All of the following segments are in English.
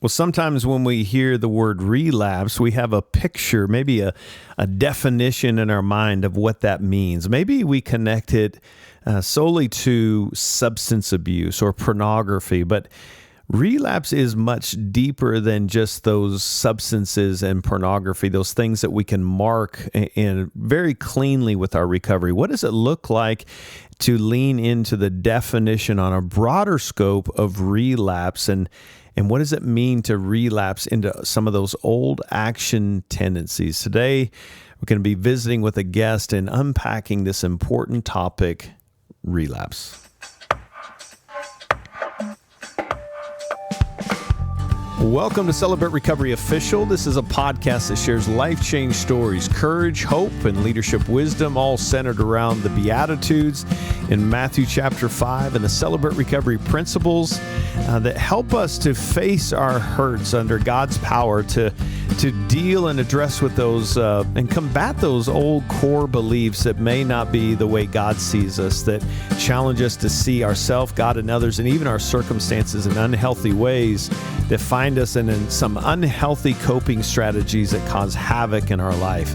Well, sometimes when we hear the word relapse, we have a picture, maybe a definition in our mind of what that means. Maybe we connect it solely to substance abuse or pornography, but relapse is much deeper than just those substances and pornography, those things that we can mark in very cleanly with our recovery. What does it look like to lean into the definition on a broader scope of relapse, and what does it mean to relapse into some of those old action tendencies? Today, we're going to be visiting with a guest and unpacking this important topic, relapse. Welcome to Celebrate Recovery Official. This is a podcast that shares life-change stories, courage, hope, and leadership wisdom, all centered around the Beatitudes in Matthew chapter 5 and the Celebrate Recovery principles that help us to face our hurts under God's power to deal and address with those and combat those old core beliefs that may not be the way God sees us, that challenge us to see ourselves, God, and others, and even our circumstances in unhealthy ways that find us in some unhealthy coping strategies that cause havoc in our life.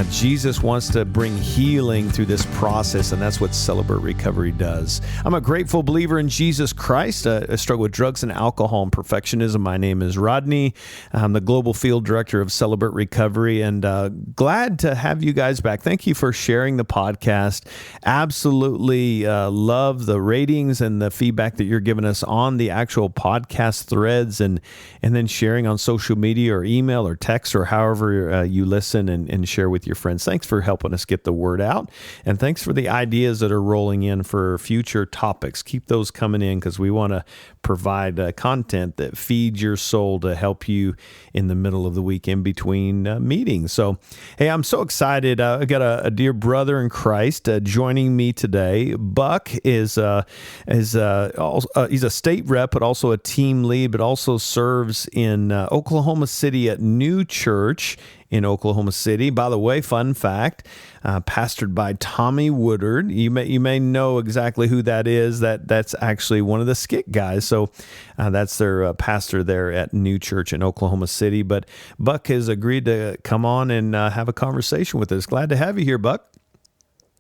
Jesus wants to bring healing through this process, and that's what Celebrate Recovery does. I'm a grateful believer in Jesus Christ. I struggle with drugs and alcohol and perfectionism. My name is Rodney. I'm the Global Field Director of Celebrate Recovery, and glad to have you guys back. Thank you for sharing the podcast. Absolutely love the ratings and the feedback that you're giving us on the actual podcast threads, and then sharing on social media or email or text or however you listen and share with your friends. Thanks for helping us get the word out, and thanks for the ideas that are rolling in for future topics. Keep those coming in, because we want to provide content that feeds your soul to help you in the middle of the week in between meetings. So, hey, I'm so excited. I got a dear brother in Christ joining me today. Buck is he's a state rep, but also a team lead, but also serves in Oklahoma City at New Church in Oklahoma City. By the way, fun fact, pastored by Tommy Woodard. You may know exactly who that is. That's actually one of the skit guys. So that's their pastor there at New Church in Oklahoma City. But Buck has agreed to come on and have a conversation with us. Glad to have you here, Buck.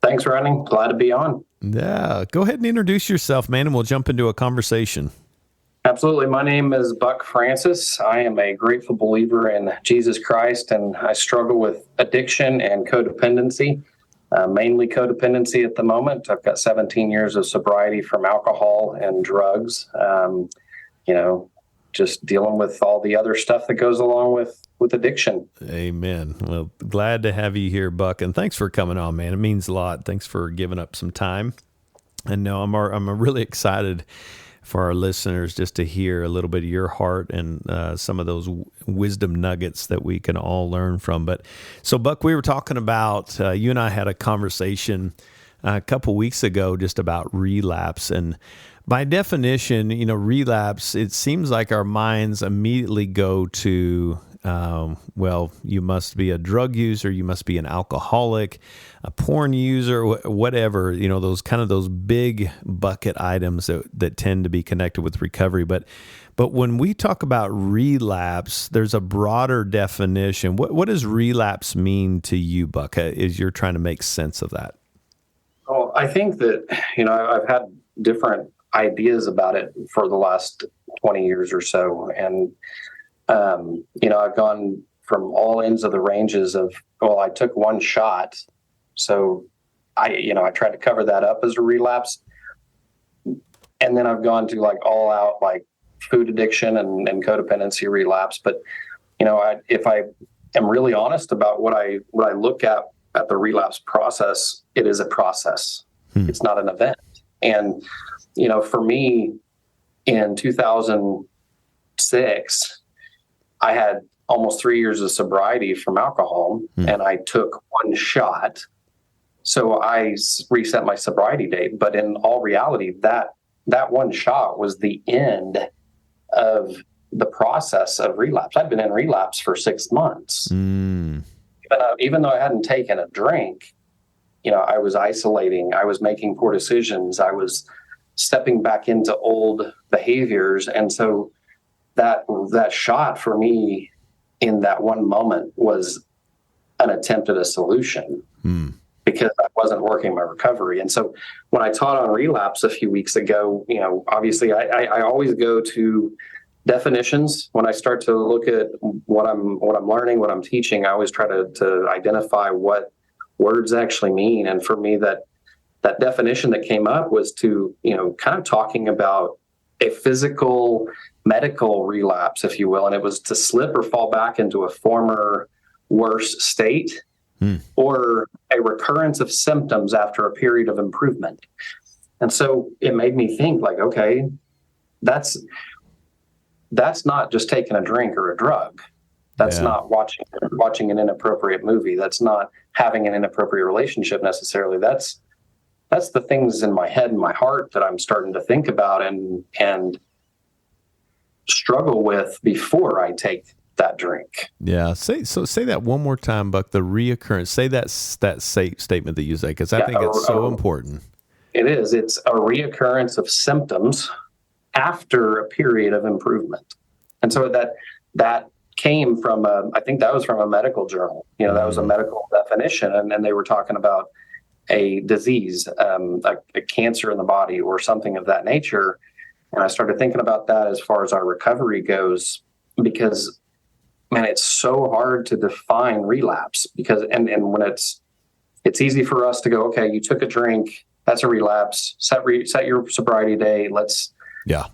Thanks, Rodney. Glad to be on. Yeah, go ahead and introduce yourself, man, and we'll jump into a conversation. Absolutely. My name is Buck Francis. I am a grateful believer in Jesus Christ, and I struggle with addiction and codependency, mainly codependency at the moment. I've got 17 years of sobriety from alcohol and drugs, just dealing with all the other stuff that goes along with addiction. Amen. Well, glad to have you here, Buck, and thanks for coming on, man. It means a lot. Thanks for giving up some time. And no, I'm really excited for our listeners just to hear a little bit of your heart and some of those wisdom nuggets that we can all learn from. But so, Buck, we were talking about, you and I had a conversation a couple weeks ago just about relapse. And by definition, relapse, it seems like our minds immediately go to, you must be a drug user, you must be an alcoholic, a porn user, whatever, those big bucket items that tend to be connected with recovery. But when we talk about relapse, there's a broader definition. What does relapse mean to you, Buck, as you're trying to make sense of that? Well, I think that, I've had different ideas about it for the last 20 years or so. And, I've gone from all ends of the ranges of, I took one shot. So I tried to cover that up as a relapse. And then I've gone to all out, food addiction and codependency relapse. But, if I am really honest about what I look at the relapse process, it is a process. It's not an event. And, for me in 2006, I had almost 3 years of sobriety from alcohol, and I took one shot. So I reset my sobriety date. But in all reality, that one shot was the end of the process of relapse. I'd been in relapse for 6 months. Even though I hadn't taken a drink, I was isolating. I was making poor decisions. I was stepping back into old behaviors. And so that shot for me in that one moment was an attempt at a solution because I wasn't working my recovery. And so when I taught on relapse a few weeks ago, obviously I always go to definitions when I start to look at what I'm learning, what I'm teaching. I always try to identify what words actually mean. And for me, that definition that came up was to, kind of talking about a physical medical relapse, if you will. And it was to slip or fall back into a former worse state or a recurrence of symptoms after a period of improvement. And so it made me think like, okay, that's not just taking a drink or a drug. That's not watching an inappropriate movie. That's not having an inappropriate relationship necessarily. That's the things in my head and my heart that I'm starting to think about and struggle with before I take that drink. Yeah. Say that one more time, Buck, the reoccurrence. Say that statement that you say, because I think it's so important. It is. It's a reoccurrence of symptoms after a period of improvement. And so that came from, I think that was from a medical journal. That was a medical definition. And they were talking about a disease, a cancer in the body or something of that nature. And I started thinking about that as far as our recovery goes, because, man, it's so hard to define relapse because, and when it's easy for us to go, okay, you took a drink, that's a relapse, set your sobriety date. Let's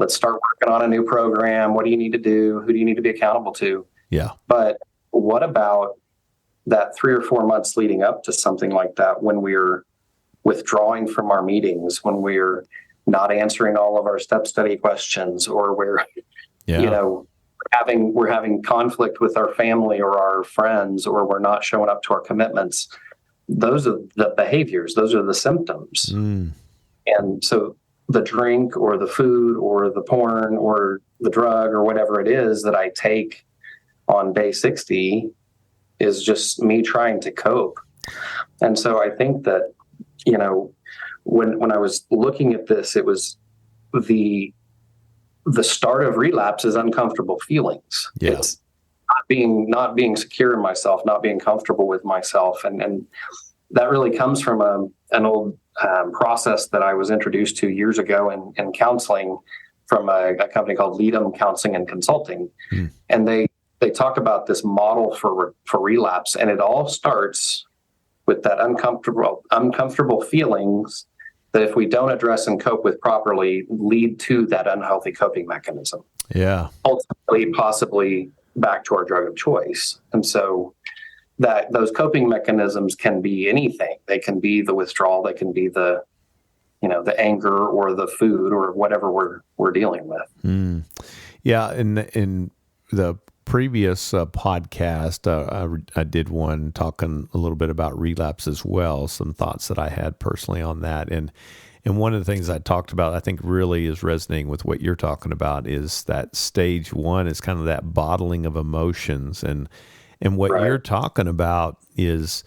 start working on a new program. What do you need to do? Who do you need to be accountable to? Yeah. But what about that 3 or 4 months leading up to something like that, when we're withdrawing from our meetings, when we're not answering all of our step study questions, or we're, we're having conflict with our family or our friends, or we're not showing up to our commitments. Those are the behaviors. Those are the symptoms. And so the drink or the food or the porn or the drug or whatever it is that I take on day 60 is just me trying to cope. And so I think that, when I was looking at this, it was the start of relapse is uncomfortable feelings. Yeah. It's not being secure in myself, not being comfortable with myself. And that really comes from an old process that I was introduced to years ago in counseling from a company called Leadham Counseling and Consulting. And they talk about this model for relapse, and it all starts with that uncomfortable feelings that, if we don't address and cope with properly, lead to that unhealthy coping mechanism. Yeah. Ultimately, possibly back to our drug of choice. And so that those coping mechanisms can be anything. They can be the withdrawal. They can be the anger or the food or whatever we're dealing with. Yeah. In the previous podcast, I did one talking a little bit about relapse as well, some thoughts that I had personally on that. And one of the things I talked about, I think really is resonating with what you're talking about, is that stage one is kind of that bottling of emotions. And what you're talking about is,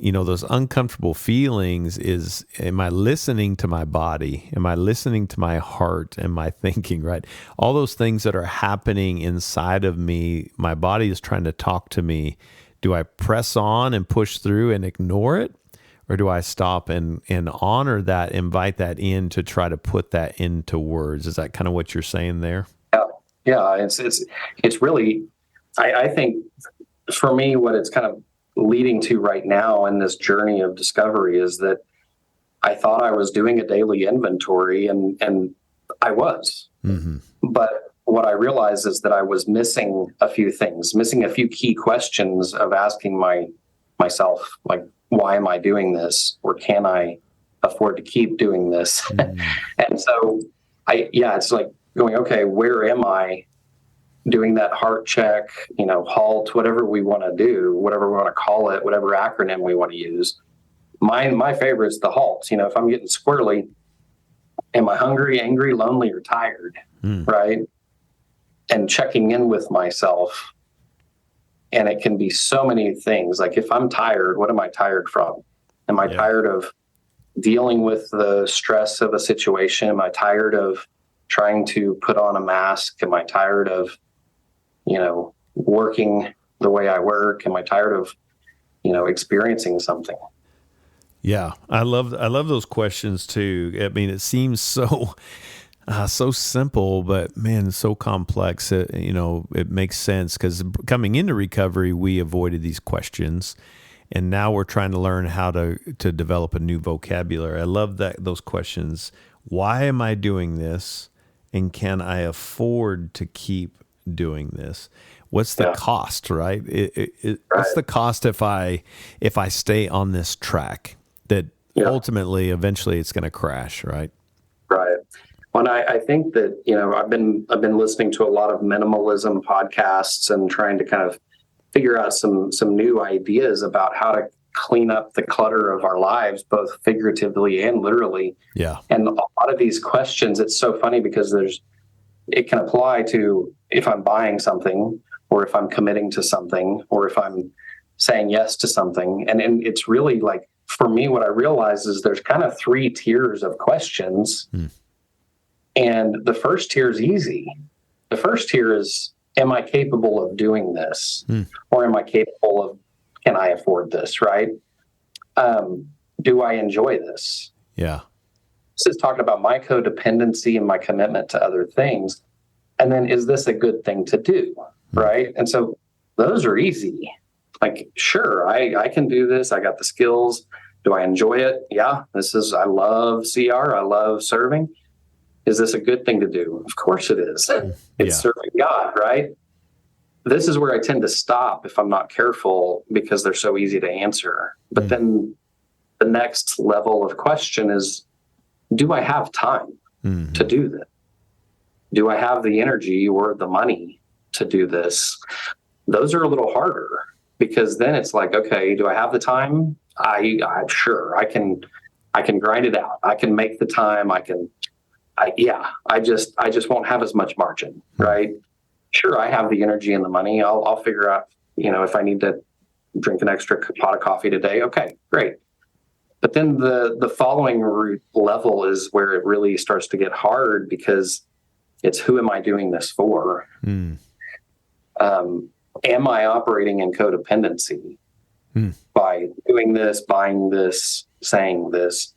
those uncomfortable feelings is, am I listening to my body? Am I listening to my heart? Am I thinking, right? All those things that are happening inside of me, my body is trying to talk to me. Do I press on and push through and ignore it? Or do I stop and honor that, invite that in to try to put that into words? Is that kind of what you're saying there? Yeah. It's really, I think for me, what it's kind of leading to right now in this journey of discovery is that I thought I was doing a daily inventory, and I was. But what I realized is that I was missing a few things, missing a few key questions of asking myself, like, why am I doing this? Or can I afford to keep doing this? And so it's like going, okay, where am I? Doing that heart check, halt, whatever we want to do, whatever we want to call it, whatever acronym we want to use. My favorite is the halt. If I'm getting squirrely, am I hungry, angry, lonely, or tired? Right? And checking in with myself. And it can be so many things. Like, if I'm tired, what am I tired from? Am I tired of dealing with the stress of a situation? Am I tired of trying to put on a mask? Am I tired of, working the way I work? Am I tired of, experiencing something? Yeah, I love those questions too. I mean, it seems so simple, but man, it's so complex. It makes sense because coming into recovery, we avoided these questions, and now we're trying to learn how to develop a new vocabulary. I love those questions. Why am I doing this, and can I afford to keep doing this? What's the cost, right? What's the cost if I stay on this track that ultimately, eventually, it's going to crash, right? Right. Well, I think that, I've been listening to a lot of minimalism podcasts and trying to kind of figure out some new ideas about how to clean up the clutter of our lives, both figuratively and literally. Yeah. And a lot of these questions, it's so funny because it can apply to if I'm buying something, or if I'm committing to something, or if I'm saying yes to something. And it's really like, for me, what I realize is there's kind of 3 tiers of questions. And the first tier is easy. The first tier is, am I capable of doing this? Or am I capable of, can I afford this, right? Do I enjoy this? Yeah. This is talking about my codependency and my commitment to other things. And then, is this a good thing to do, right? And so those are easy. Like, sure, I can do this. I got the skills. Do I enjoy it? Yeah, I love CR. I love serving. Is this a good thing to do? Of course it is. It's serving God, right? This is where I tend to stop if I'm not careful, because they're so easy to answer. But then the next level of question is, do I have time to do this? Do I have the energy or the money to do this? Those are a little harder, because then it's like, okay, do I have the time? I'm sure I can grind it out. I can make the time. I just won't have as much margin, right? Sure, I have the energy and the money. I'll figure out, if I need to drink an extra pot of coffee today. Okay, great. But then the following level is where it really starts to get hard, because it's, who am I doing this for? Am I operating in codependency by doing this, buying this, saying this?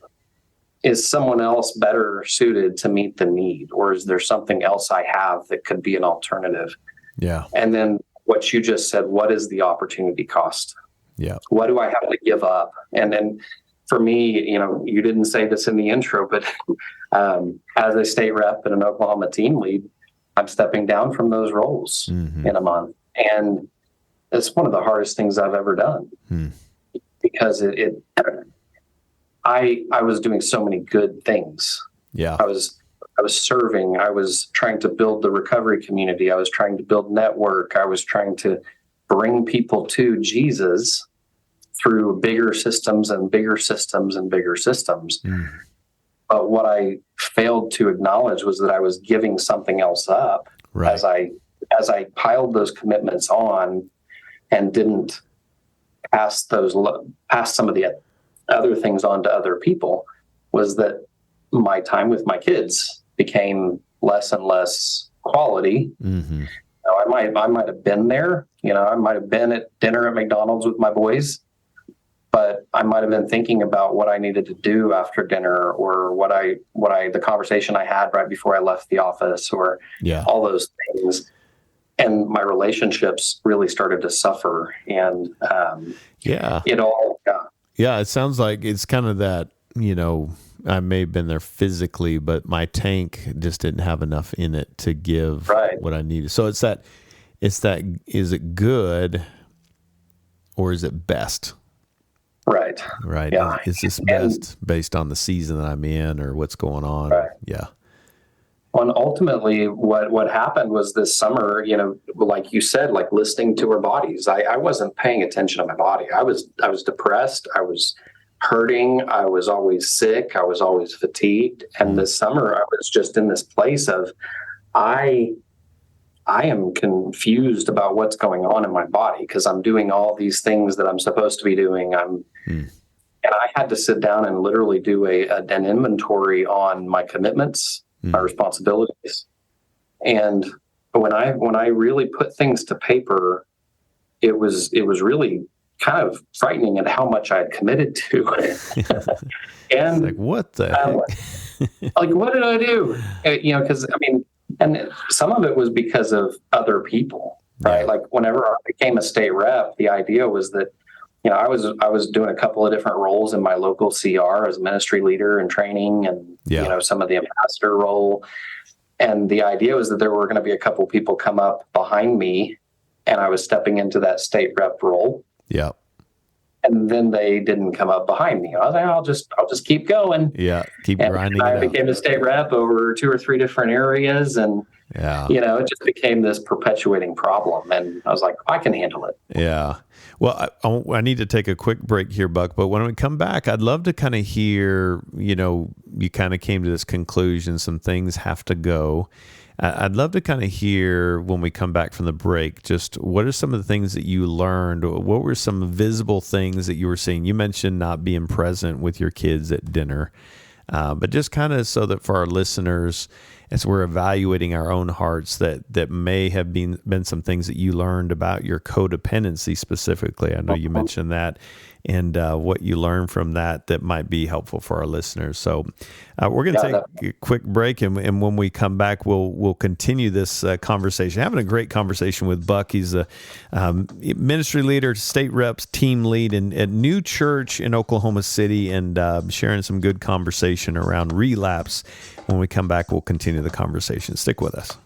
Is someone else better suited to meet the need? Or is there something else I have that could be an alternative? Yeah. And then what you just said, what is the opportunity cost? Yeah. What do I have to give up? And then for me, you didn't say this in the intro, but as a state rep and an Oklahoma team lead, I'm stepping down from those roles in a month. And it's one of the hardest things I've ever done, because I was doing so many good things. Yeah. I was serving. I was trying to build the recovery community. I was trying to build network. I was trying to bring people to Jesus through bigger systems and bigger systems and bigger systems. But what I failed to acknowledge was that I was giving something else up as I piled those commitments on and didn't pass some of the other things on to other people, was that my time with my kids became less and less quality. I might have been there, I might have been at dinner at McDonald's with my boys, but I might have been thinking about what I needed to do after dinner, or the conversation I had right before I left the office, or all those things. And my relationships really started to suffer. And it sounds like it's kind of that, I may have been there physically, but my tank just didn't have enough in it to give what I needed. So is it good, or is it best? Right. Right. Yeah. Is this best based on the season that I'm in, or what's going on? Right. Yeah. Well, and ultimately what happened was this summer, like you said, like listening to our bodies, I wasn't paying attention to my body. I was depressed. I was hurting. I was always sick. I was always fatigued. And this summer I was just in this place of, I am confused about what's going on in my body, because I'm doing all these things that I'm supposed to be doing. And I had to sit down and literally do an inventory on my commitments my responsibilities. And when I really put things to paper, it was really kind of frightening at how much I had committed to. And like, what the heck? like, what did I do? Because and some of it was because of other people, right? Yeah. Like whenever I became a state rep, the idea was that, I was doing a couple of different roles in my local CR as ministry leader and training, and some of the ambassador role. And the idea was that there were going to be a couple people come up behind me, and I was stepping into that state rep role. Yeah. And then they didn't come up behind me. I was like, I'll just keep going. Yeah, keep grinding. And I became a state rep over 2 or 3 different areas, and it just became this perpetuating problem. And I was like, I can handle it. Yeah. Well, I need to take a quick break here, Buck. But when we come back, I'd love to kind of hear. You kind of came to this conclusion. Some things have to go. I'd love to kind of hear when we come back from the break, just what are some of the things that you learned? What were some visible things that you were seeing? You mentioned not being present with your kids at dinner, but just kind of so that for our listeners, as we're evaluating our own hearts, that may have been some things that you learned about your codependency specifically. I know you mentioned that, and what you learned from that might be helpful for our listeners. So we're going to take a quick break, and when we come back, we'll continue this conversation. Having a great conversation with Buck. He's a ministry leader, state reps, team lead at New Church in Oklahoma City, and sharing some good conversation around relapse. When we come back, we'll continue the conversation. Stick with us.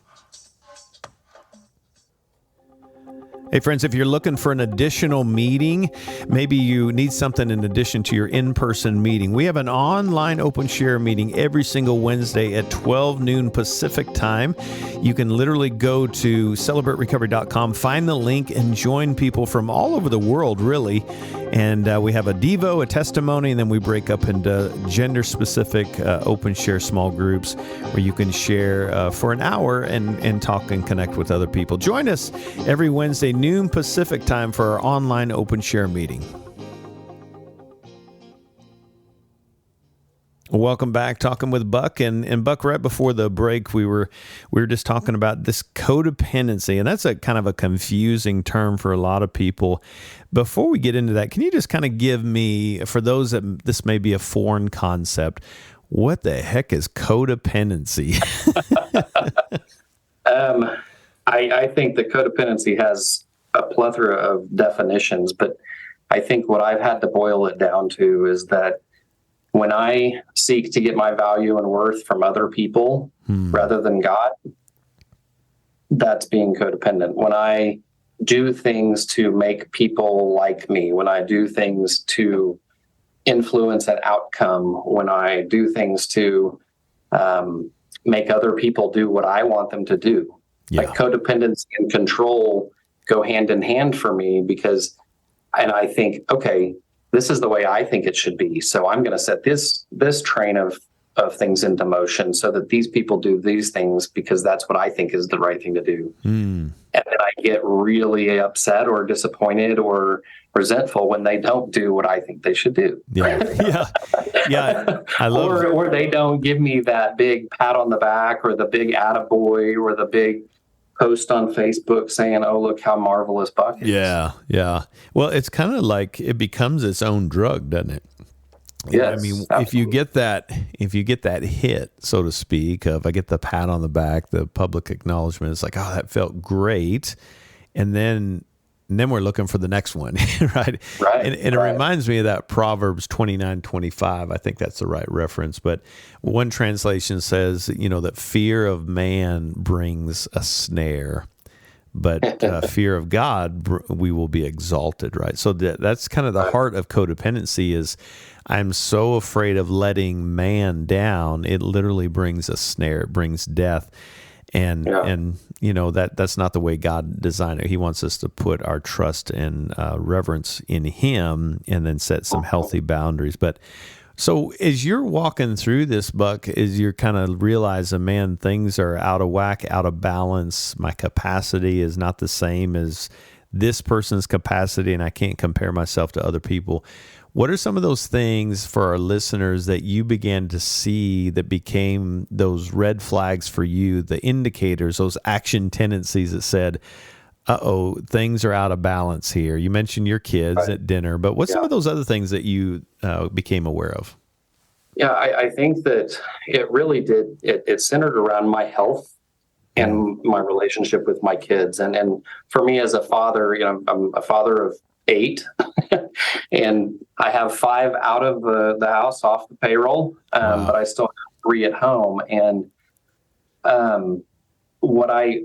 Hey, friends, if you're looking for an additional meeting, maybe you need something in addition to your in-person meeting, we have an online open share meeting every single Wednesday at 12 noon Pacific time. You can literally go to celebraterecovery.com, find the link, and join people from all over the world, really. And we have a Devo, a testimony, and then we break up into gender-specific open share small groups where you can share for an hour and talk and connect with other people. Join us every Wednesday, noon Pacific time, for our online open share meeting. Welcome back, talking with Buck, and Buck. Right before the break, we were just talking about this codependency, and that's a kind of a confusing term for a lot of people. Before we get into that, can you just kind of give me, for those that this may be a foreign concept, what the heck is codependency? I think that codependency has a plethora of definitions, but I think what I've had to boil it down to is that when I seek to get my value and worth from other people rather than God, that's being codependent. When I do things to make people like me, when I do things to influence an outcome, when I do things to make other people do what I want them to do. Yeah. Like codependency and control go hand in hand for me and I think, okay, this is the way I think it should be. So I'm going to set this train of things into motion so that these people do these things because that's what I think is the right thing to do. And then I get really upset or disappointed or resentful when they don't do what I think they should do. Yeah. I love or they don't give me that big pat on the back or the big attaboy or the big post on Facebook saying, "Oh, look how marvelous Buck is." Yeah. Well, it's kind of like it becomes its own drug, doesn't it? Yes, I mean, absolutely. if you get that hit, so to speak, of I get the pat on the back, the public acknowledgement, it's like, oh, that felt great, and then we're looking for the next one, right? And it reminds me of that Proverbs 29:25. I think that's the right reference. But one translation says, that fear of man brings a snare, but fear of God, we will be exalted, right? So that's kind of the heart of codependency is I'm so afraid of letting man down. It literally brings a snare. It brings death. And that's not the way God designed it. He wants us to put our trust and reverence in Him, and then set some healthy boundaries. But so as you're walking through this, Buck, as you're kind of realizing, man, things are out of whack, out of balance. My capacity is not the same as this person's capacity and I can't compare myself to other people. What are some of those things for our listeners that you began to see that became those red flags for you, the indicators, those action tendencies that said, things are out of balance here? You mentioned your kids at dinner, but what's some of those other things that you became aware of? Yeah, I think that it really did. It centered around my health and my relationship with my kids. And for me as a father, I'm a father of 8 and I have 5 out of the house off the payroll, but I still have 3 at home. And what I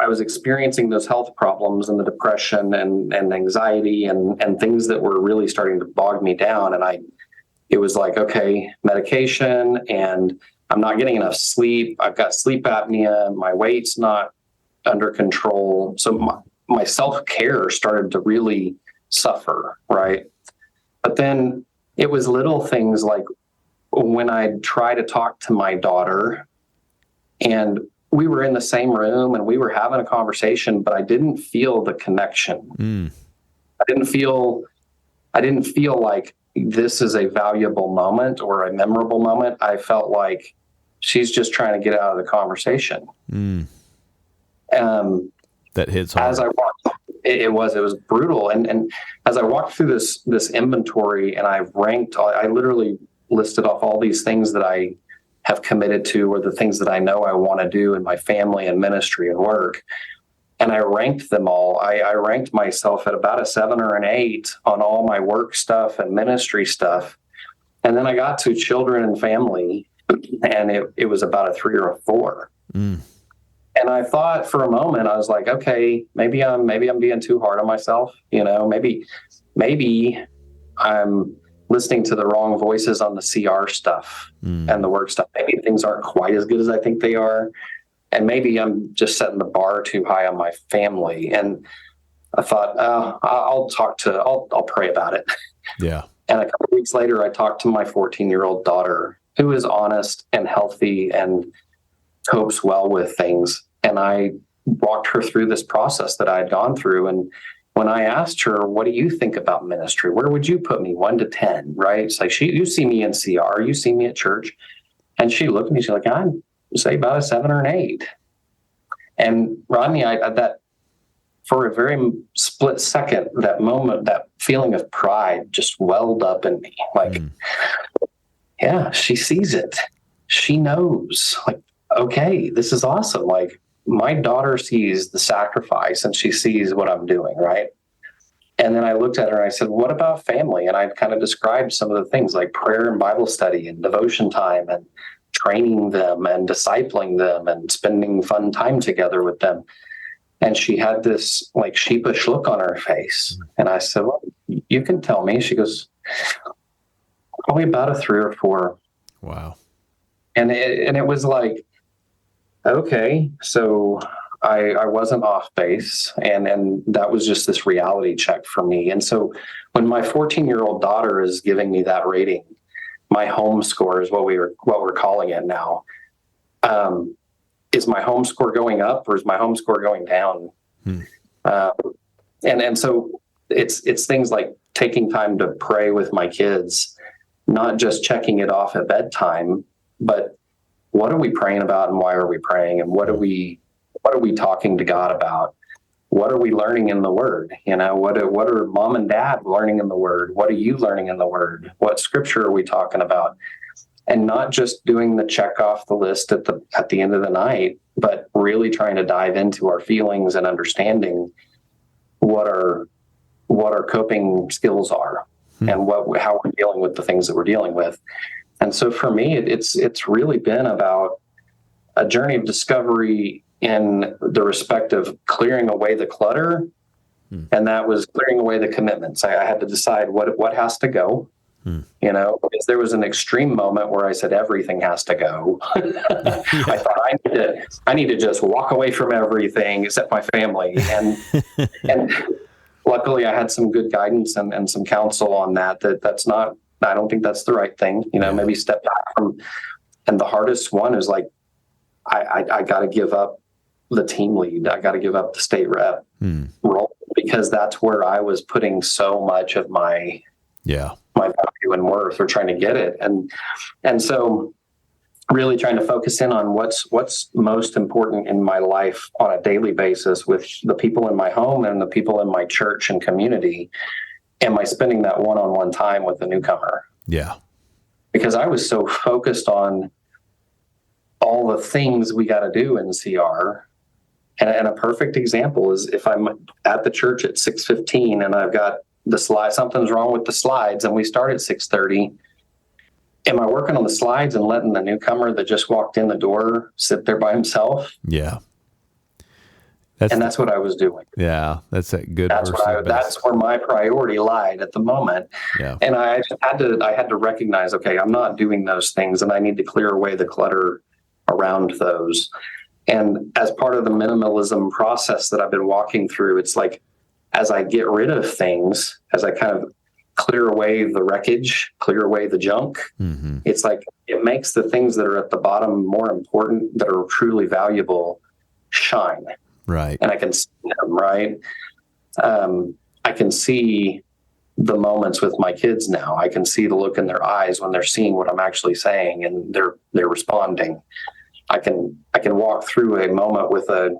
was experiencing those health problems and the depression and anxiety and things that were really starting to bog me down. And it was like, okay, medication, and I'm not getting enough sleep. I've got sleep apnea. My weight's not under control. So my self-care started to really suffer, right? But then it was little things like when I'd try to talk to my daughter and we were in the same room and we were having a conversation, but I didn't feel the connection. I didn't feel like this is a valuable moment or a memorable moment. I felt like she's just trying to get out of the conversation. That hits hard. As I walked, it was brutal. And as I walked through this inventory and I literally listed off all these things that I have committed to, or the things that I know I want to do in my family and ministry and work. And I ranked them all. I ranked myself at about a 7 or an 8 on all my work stuff and ministry stuff. And then I got to children and family, and it was about a 3 or a 4. And I thought for a moment, I was like, okay, maybe I'm being too hard on myself. Maybe I'm listening to the wrong voices on the CR stuff and the work stuff. Maybe things aren't quite as good as I think they are. And maybe I'm just setting the bar too high on my family. And I thought, I'll pray about it. Yeah. And a couple of weeks later, I talked to my 14-year-old daughter, who is honest and healthy and copes well with things. And I walked her through this process that I had gone through. And when I asked her, what do you think about ministry? Where would you put me, 1 to 10, right? It's like, you see me in CR, you see me at church. And she looked at me, she's like, I'd say about a 7 or an 8. And Rodney, that for a very split second, that moment, that feeling of pride just welled up in me. Like, yeah, she sees it. She knows, like, okay, this is awesome. Like, my daughter sees the sacrifice and she sees what I'm doing, right? And then I looked at her and I said, what about family? And I kind of described some of the things like prayer and Bible study and devotion time and training them and discipling them and spending fun time together with them. And she had this like sheepish look on her face. And I said, well, you can tell me. She goes, probably about a 3 or 4. Wow. And it was like, okay, so I wasn't off base, and that was just this reality check for me. And so when my 14-year-old daughter is giving me that rating, my home score is what we're calling it now. Is my home score going up or is my home score going down? And so it's things like taking time to pray with my kids, not just checking it off at bedtime, but what are we praying about and why are we praying? And what are we talking to God about? What are we learning in the Word? What are mom and dad learning in the Word? What are you learning in the Word? What scripture are we talking about? And not just doing the check off the list at the end of the night, but really trying to dive into our feelings and understanding what our coping skills are and how we're dealing with the things that we're dealing with. And so for me, it's really been about a journey of discovery in the respect of clearing away the clutter. And that was clearing away the commitments. I had to decide what has to go, because there was an extreme moment where I said, everything has to go. I thought I need to just walk away from everything except my family. And luckily I had some good guidance and some counsel on that's not, I don't think that's the right thing, maybe step back from, and the hardest one is like, I got to give up the team lead. I got to give up the state rep role because that's where I was putting so much of my value and worth, or trying to get it. And so really trying to focus in on what's most important in my life on a daily basis with the people in my home and the people in my church and community. Am I spending that one-on-one time with the newcomer? Yeah. Because I was so focused on all the things we got to do in CR. And a perfect example is if I'm at the church at 6:15 and I've got the slide, something's wrong with the slides, and we start at 6:30. Am I working on the slides and letting the newcomer that just walked in the door sit there by himself? Yeah. That's what I was doing. Yeah, that's a good. That's where my priority lied at the moment. Yeah. And I had to recognize, okay, I'm not doing those things, and I need to clear away the clutter around those. And as part of the minimalism process that I've been walking through, it's like, as I get rid of things, as I kind of clear away the wreckage, clear away the junk, it's like it makes the things that are at the bottom more important, that are truly valuable, shine. Right. And I can see them, right? I can see the moments with my kids now. I can see the look in their eyes when they're seeing what I'm actually saying, and they're responding. I can walk through a moment with an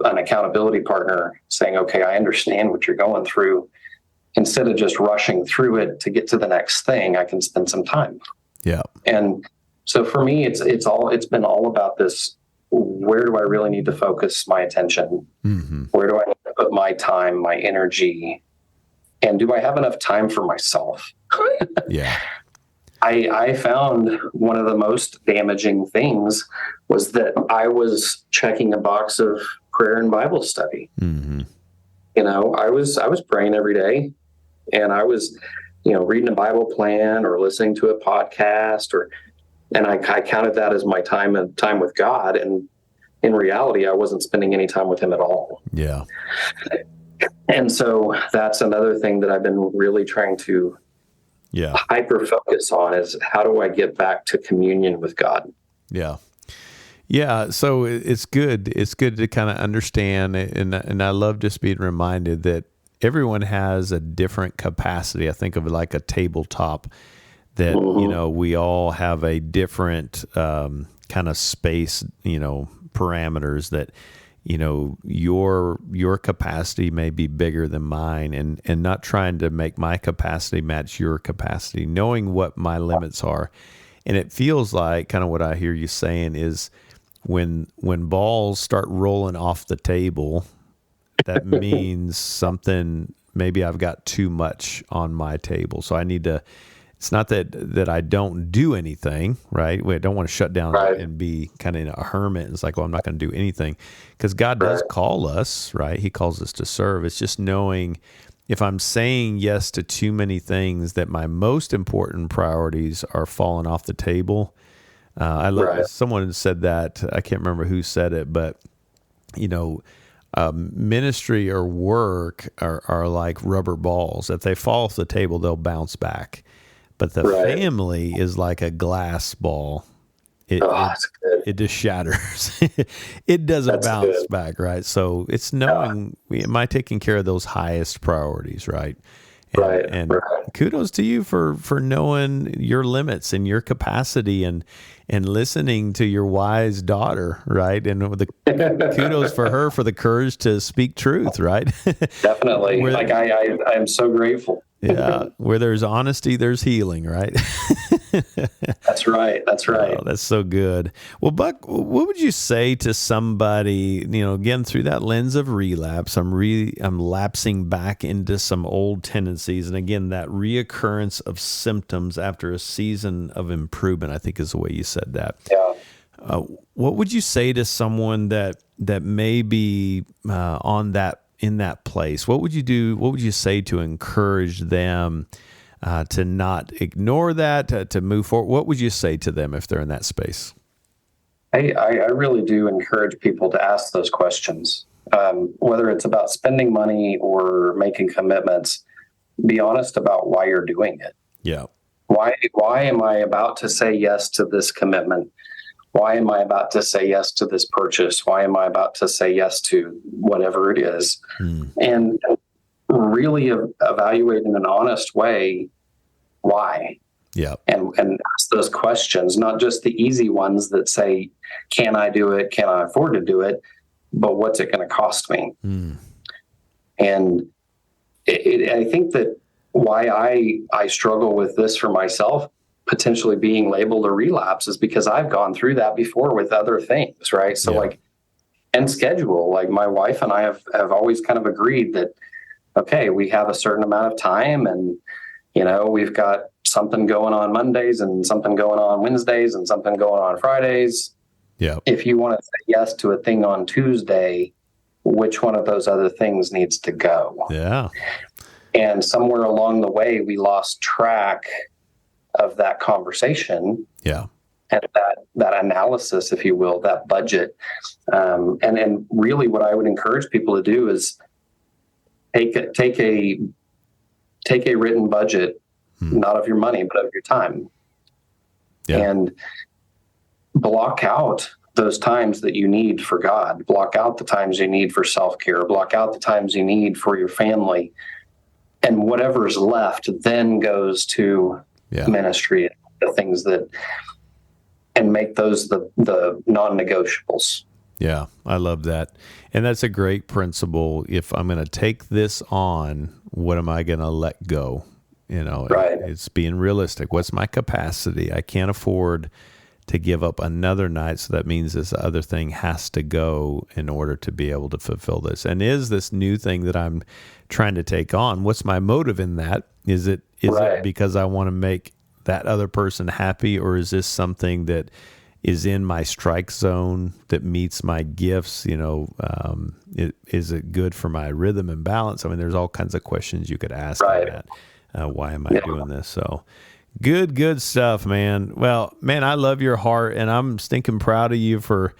accountability partner saying, okay, I understand what you're going through. Instead of just rushing through it to get to the next thing, I can spend some time. Yeah. And so for me, it's been all about this. Where do I really need to focus my attention? Where do I need to put my time, my energy? And do I have enough time for myself? Yeah. I found one of the most damaging things was that I was checking a box of prayer and Bible study. You know, I was praying every day, and I was, reading a Bible plan or listening to a podcast, and I counted that as my time with God. And in reality, I wasn't spending any time with him at all. Yeah. And so that's another thing that I've been really trying to hyper focus on, is how do I get back to communion with God? Yeah. Yeah. So it's good. It's good to kind of understand. And I love just being reminded that everyone has a different capacity. I think of it like a tabletop, that, we all have a different kind of space, parameters that, your capacity may be bigger than mine, and not trying to make my capacity match your capacity, knowing what my limits are. And it feels like kind of what I hear you saying is when balls start rolling off the table, that means something, maybe I've got too much on my table. So I need to, it's not that I don't do anything, right? I don't want to shut down and be kind of in a hermit. It's like, well, I'm not going to do anything, because God does call us, right? He calls us to serve. It's just knowing if I'm saying yes to too many things, that my most important priorities are falling off the table. I love someone said that, I can't remember who said it, but ministry or work are like rubber balls. If they fall off the table, they'll bounce back. But the family is like a glass ball. It just shatters. It doesn't bounce back, right? So it's knowing, am I taking care of those highest priorities, right? And kudos to you for knowing your limits and your capacity, and listening to your wise daughter, right? And kudos for her for the courage to speak truth, right? Definitely. I am so grateful. Yeah, where there's honesty, there's healing, right? That's right. Oh, that's so good. Well, Buck, what would you say to somebody, again, through that lens of relapse, I'm lapsing back into some old tendencies, and again, that reoccurrence of symptoms after a season of improvement, I think is the way you said that. Yeah. What would you say to someone that may be in that place? What would you do? What would you say to encourage them to not ignore that, to move forward? What would you say to them if they're in that space? I really do encourage people to ask those questions, whether it's about spending money or making commitments. Be honest about why you're doing it. Yeah. Why am I about to say yes to this commitment? Why am I about to say yes to this purchase? Why am I about to say yes to whatever it is? And really evaluate in an honest way why. Yeah. And ask those questions, not just the easy ones that say, can I do it? Can I afford to do it? But what's it going to cost me? And I think that why I struggle with this for myself, potentially being labeled a relapse, is because I've gone through that before with other things, right? So and schedule, like my wife and I have always kind of agreed that, okay, we have a certain amount of time, and, we've got something going on Mondays and something going on Wednesdays and something going on Fridays. Yeah. If you want to say yes to a thing on Tuesday, which one of those other things needs to go? Yeah. And somewhere along the way, we lost track of that conversation. Yeah. And that analysis, if you will, that budget. And really what I would encourage people to do is take a written budget, not of your money, but of your time. Yeah. And block out those times that you need for God. Block out the times you need for self-care. Block out the times you need for your family. And whatever's left then goes to ministry, the things that, and make those the non-negotiables. Yeah, I love that. And that's a great principle. If I'm going to take this on, what am I going to let go? Right. It's being realistic. What's my capacity? I can't afford to give up another night, so that means this other thing has to go in order to be able to fulfill this. And is this new thing that I'm trying to take on, what's my motive in that? Is it because I want to make that other person happy, or is this something that is in my strike zone that meets my gifts? Is it good for my rhythm and balance? I mean, there's all kinds of questions you could ask on that. Why am I doing this? So good stuff, man. Well, man, I love your heart, and I'm stinking proud of you for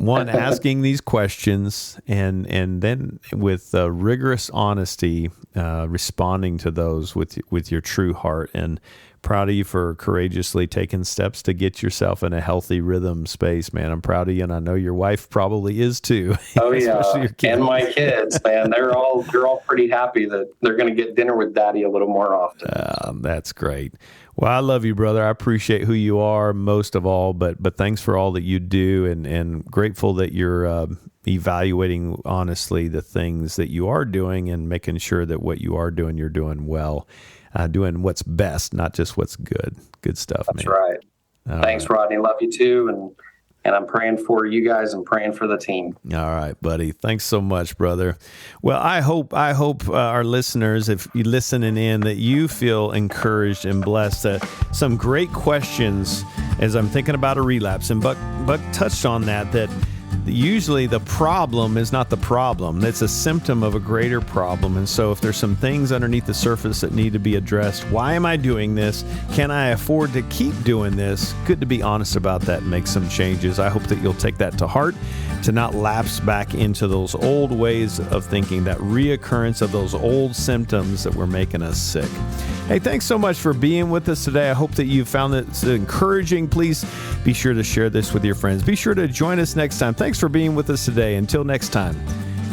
asking these questions and then with rigorous honesty, responding to those with your true heart, and proud of you for courageously taking steps to get yourself in a healthy rhythm space, man. I'm proud of you, and I know your wife probably is too. Oh yeah, and my kids, man, they're all pretty happy that they're going to get dinner with Daddy a little more often. That's great. Well, I love you, brother. I appreciate who you are most of all, but thanks for all that you do, and grateful that you're evaluating honestly the things that you are doing and making sure that what you are doing, you're doing well. Doing what's best, not just what's good. Good stuff, That's man. Right. Thanks, Rodney. Love you too. And I'm praying for you guys and praying for the team. All right, buddy. Thanks so much, brother. Well, I hope our listeners, if you're listening in, that you feel encouraged and blessed. Some great questions as I'm thinking about a relapse. And Buck touched on that usually the problem is not the problem. It's a symptom of a greater problem. And so if there's some things underneath the surface that need to be addressed, why am I doing this? Can I afford to keep doing this? Good to be honest about that and make some changes. I hope that you'll take that to heart, to not lapse back into those old ways of thinking, that reoccurrence of those old symptoms that were making us sick. Hey, thanks so much for being with us today. I hope that you found it encouraging. Please be sure to share this with your friends. Be sure to join us next time. Thanks for being with us today. Until next time,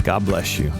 God bless you.